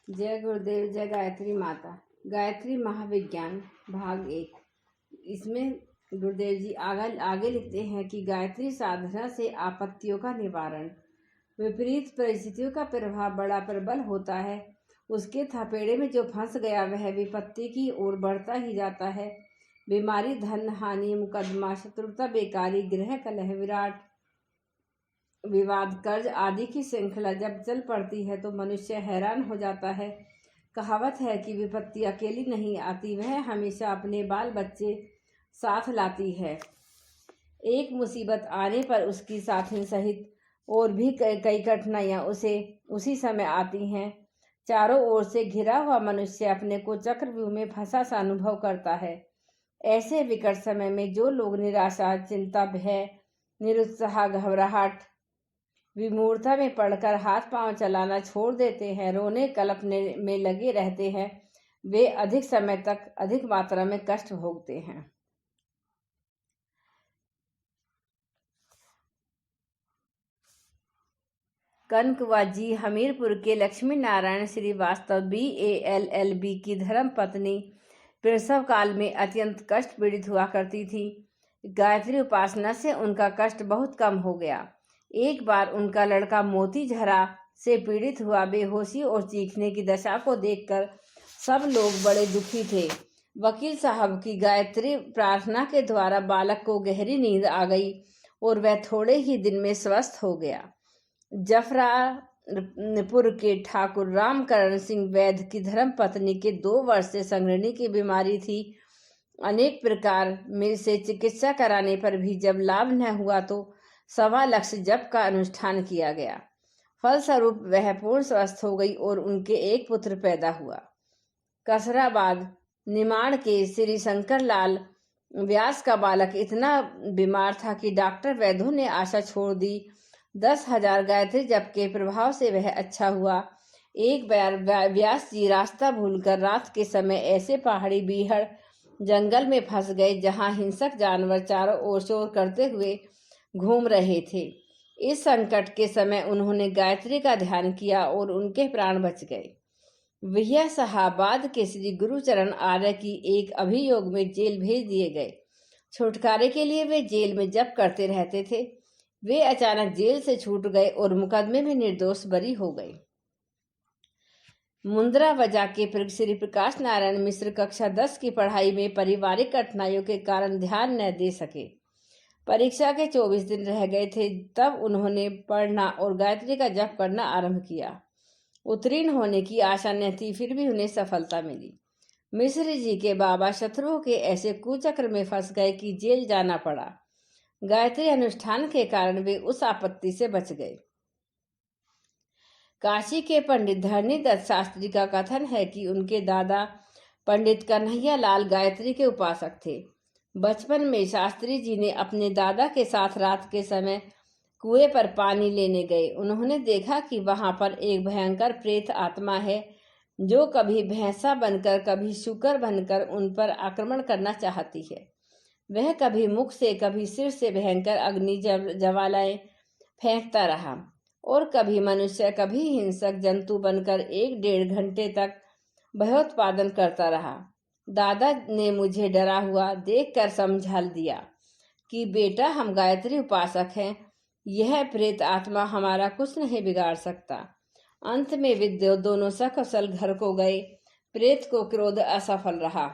जय गुरुदेव, जय गायत्री माता। गायत्री महाविज्ञान भाग 1। इसमें गुरुदेव जी आगे लिखते हैं कि गायत्री साधना से आपत्तियों का निवारण, विपरीत परिस्थितियों का प्रभाव बड़ा प्रबल होता है। उसके थपेड़े में जो फंस गया वह विपत्ति की ओर बढ़ता ही जाता है। बीमारी, धन हानि, मुकदमा, शत्रुता, बेकारी, गृह कलह, विराट विवाद, कर्ज आदि की श्रृंखला जब चल पड़ती है तो मनुष्य हैरान हो जाता है। कहावत है कि विपत्ति अकेली नहीं आती, वह हमेशा अपने बाल बच्चे साथ लाती है। एक मुसीबत आने पर उसकी साथी सहित और भी कई कठिनाइयां उसे उसी समय आती हैं। चारों ओर से घिरा हुआ मनुष्य अपने को चक्रव्यूह में फंसा सा अनुभव करता है। ऐसे विकट समय में जो लोग निराशा, चिंता, भय, निरुत्साह, घबराहट, विमूढ़ता में पड़कर हाथ पांव चलाना छोड़ देते हैं, रोने कलपने में लगे रहते हैं, वे अधिक समय तक अधिक मात्रा में कष्ट भोगते हैं। कनकवा-जी हमीरपुर के लक्ष्मी नारायण श्रीवास्तव BALLB की धर्म पत्नी प्रसव काल में अत्यंत कष्ट पीड़ित हुआ करती थी। गायत्री उपासना से उनका कष्ट बहुत कम हो गया। एक बार उनका लड़का मोती झरा से पीड़ित हुआ। बेहोशी और चीखने की दशा को देखकर सब लोग बड़े दुखी थे। वकील साहब की गायत्री प्रार्थना के द्वारा बालक को गहरी नींद आ गई और वह थोड़े ही दिन में स्वस्थ हो गया। जफरापुर के ठाकुर रामकरण सिंह वैद्य की धर्म पत्नी के 2 वर्ष से संघर्णी की बीमारी थी। अनेक प्रकार में से चिकित्सा कराने पर भी जब लाभ न हुआ तो 1.25 लाख जप का अनुष्ठान किया गया। फलस्वरूप वह पूर्ण स्वस्थ हो गई और उनके एक पुत्र पैदा हुआ। कसराबाद निमाड़ के श्री शंकर लाल व्यास का बालक इतना बीमार था कि डॉक्टर वैद्यों ने आशा छोड़ दी। 10,000 गायत्री जप के प्रभाव से वह अच्छा हुआ। एक बार व्यास जी रास्ता भूलकर रात के समय ऐसे पहाड़ी बीहड़ जंगल में फंस गए जहां हिंसक जानवर चारों ओर शोर करते हुए घूम रहे थे। इस संकट के समय उन्होंने गायत्री का ध्यान किया और उनके प्राण बच गए। वह शाहाबाद के श्री गुरुचरण आर्य की एक अभियोग में जेल भेज दिए गए। छुटकारे के लिए वे जेल में जप करते रहते थे। वे अचानक जेल से छूट गए और मुकदमे में निर्दोष बरी हो गए। मुंद्रा वजा के श्री प्रकाश नारायण मिश्र कक्षा 10 की पढ़ाई में पारिवारिक कठिनाइयों के कारण ध्यान न दे सके। परीक्षा के 24 दिन रह गए थे, तब उन्होंने पढ़ना और गायत्री का जप करना आरंभ किया। उत्तीर्ण होने की आशा न थी, फिर भी उन्हें सफलता मिली। मिश्र जी के बाबा शत्रुओं के ऐसे कुचक्र में फंस गए कि जेल जाना पड़ा। गायत्री अनुष्ठान के कारण वे उस आपत्ति से बच गए। काशी के पंडित धरणी दत्त शास्त्री का कथन है कि उनके दादा पंडित कन्हैया लाल गायत्री के उपासक थे। बचपन में शास्त्री जी ने अपने दादा के साथ रात के समय कुएं पर पानी लेने गए। उन्होंने देखा कि वहां पर एक भयंकर प्रेत आत्मा है जो कभी भैंसा बनकर कभी शूकर बनकर उन पर आक्रमण करना चाहती है। वह कभी मुख से कभी सिर से भयंकर अग्नि ज्वालाएं फेंकता रहा और कभी मनुष्य कभी हिंसक जंतु बनकर 1-1.5 घंटे तक भयोत्पादन करता रहा। दादा ने मुझे डरा हुआ देखकर समझा दिया कि बेटा, हम गायत्री उपासक हैं, यह प्रेत आत्मा हमारा कुछ नहीं बिगाड़ सकता। अंत में वे दोनों सकुशल घर को गए। प्रेत को क्रोध असफल रहा।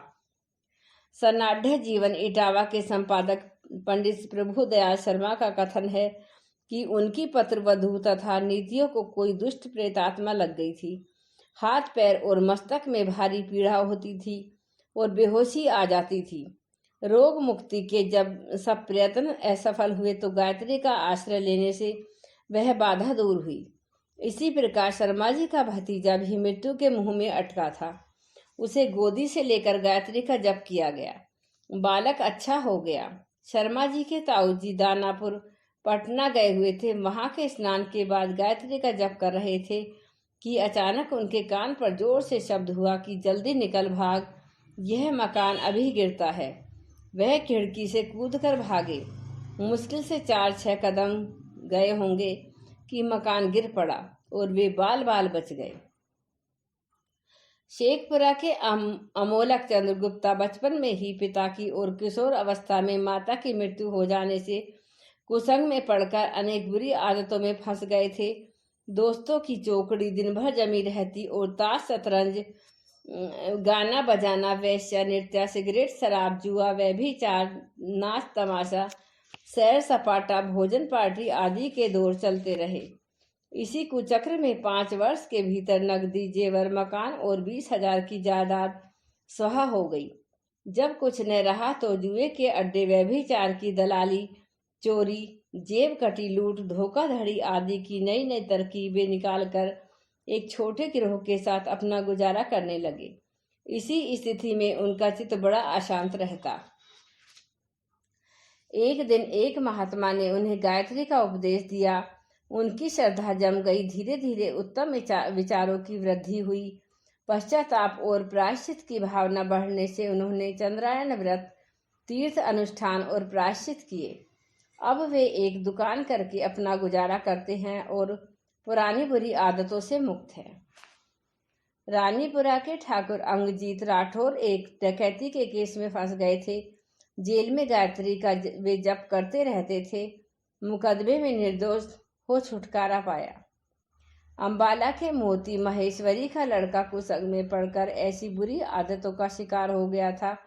सन्नाढ़ जीवन इटावा के संपादक पंडित प्रभुदयाल शर्मा का कथन है कि उनकी पत्रवधू तथा नीतियों को कोई दुष्ट प्रेत आत्मा लग गई थी। हाथ पैर और मस्तक में भारी पीड़ा होती थी और बेहोशी आ जाती थी। रोग मुक्ति के जब सब प्रयत्न असफल हुए तो गायत्री का आश्रय लेने से वह बाधा दूर हुई। इसी प्रकार शर्मा जी का भतीजा भी मृत्यु के मुंह में अटका था। उसे गोदी से लेकर गायत्री का जप किया गया। बालक अच्छा हो गया। शर्मा जी के ताऊ जी दानापुर पटना गए हुए थे। वहां के स्नान के बाद गायत्री का जप कर रहे थे कि अचानक उनके कान पर जोर से शब्द हुआ कि जल्दी निकल भाग, यह मकान अभी गिरता है। वह खिड़की से कूदकर भागे। मुश्किल से 4-6 कदम गए होंगे कि मकान गिर पड़ा और वे बाल बाल बच गए। शेखपुरा के अमोलक चंद्र गुप्ता बचपन में ही पिता की और किशोर अवस्था में माता की मृत्यु हो जाने से कुसंग में पड़कर अनेक बुरी आदतों में फंस गए थे। दोस्तों की चौकड़ी दिन भर जमी रहती और ताश शतरंज, गाना बजाना, वेश्या नृत्य, सिगरेट, शराब, जुआ, व्यभिचार, नाच तमाशा, सैर सपाटा, भोजन पार्टी आदि के दौर चलते रहे। इसी कुचक्र में 5 वर्ष के भीतर नकदी, जेवर, मकान और 20,000 की जायदाद स्वाहा हो गई। जब कुछ न रहा तो जुए के अड्डे, व्यभिचार की दलाली, चोरी, जेब कटी लूट, धोखाधड़ी आदि की नई नई तरकीबें निकालकर एक छोटे गिरोह के साथ अपना गुजारा करने लगे। इसी स्थिति में उनका चित्त बड़ा अशांत रहता। एक दिन एक महात्मा ने उन्हें गायत्री का उपदेश दिया। उनकी श्रद्धा जम गई। धीरे धीरे उत्तम विचारों की वृद्धि हुई। पश्चाताप और प्रायश्चित की भावना बढ़ने से उन्होंने चंद्रायन व्रत, तीर्थ अनुष्ठान और प्रायश्चित किए। अब वे एक दुकान करके अपना गुजारा करते हैं और पुरानी बुरी आदतों से मुक्त हैं। रानीपुरा के ठाकुर अंगजीत राठौर एक डकैती के केस में फंस गए थे। जेल में गायत्री का वे जप करते रहते थे। मुकदमे में निर्दोष हो छुटकारा पाया। अंबाला के मोती महेश्वरी का लड़का कुसंग में पड़कर ऐसी बुरी आदतों का शिकार हो गया था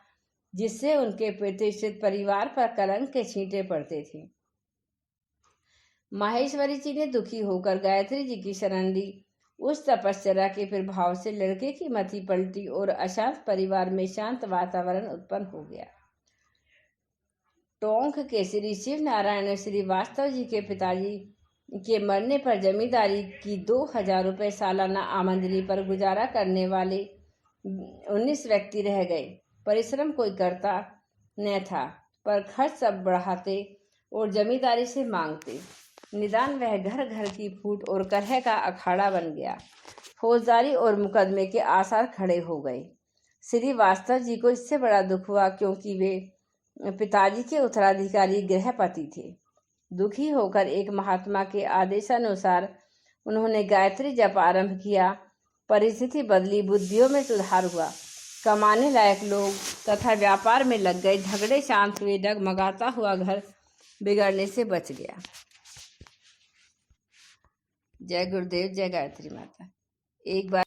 जिससे उनके प्रतिष्ठित परिवार पर कलंक के छींटे पड़ते थे। माहेश्वरी जी ने दुखी होकर गायत्री जी की शरण ली। उस तपस्या के प्रभाव से लड़के की मति पलटी और अशांत परिवार में शांत वातावरण उत्पन्न हो गया। टोंक के श्री शिव नारायण श्रीवास्तव जी के पिताजी के मरने पर जमींदारी की 2,000 रुपये सालाना आमदनी पर गुजारा करने वाले 19 व्यक्ति रह गए। परिश्रम कोई करता न था, पर खर्च सब बढ़ाते और जमींदारी से मांगते। निदान वह घर घर की फूट और कलह का अखाड़ा बन गया। फौजदारी और मुकदमे के आसार खड़े हो गए। श्री वास्तव जी को इससे बड़ा दुख हुआ क्योंकि वे पिताजी के उत्तराधिकारी गृहपति थे। दुखी होकर एक महात्मा के आदेशानुसार उन्होंने गायत्री जप आरंभ किया। परिस्थिति बदली, बुद्धियों में सुधार हुआ। कमाने लायक लोग तथा व्यापार में लग गए। झगड़े शांत हुए। डगमगाता हुआ घर बिगड़ने से बच गया। जय गुरुदेव, जय गायत्री माता। एक बार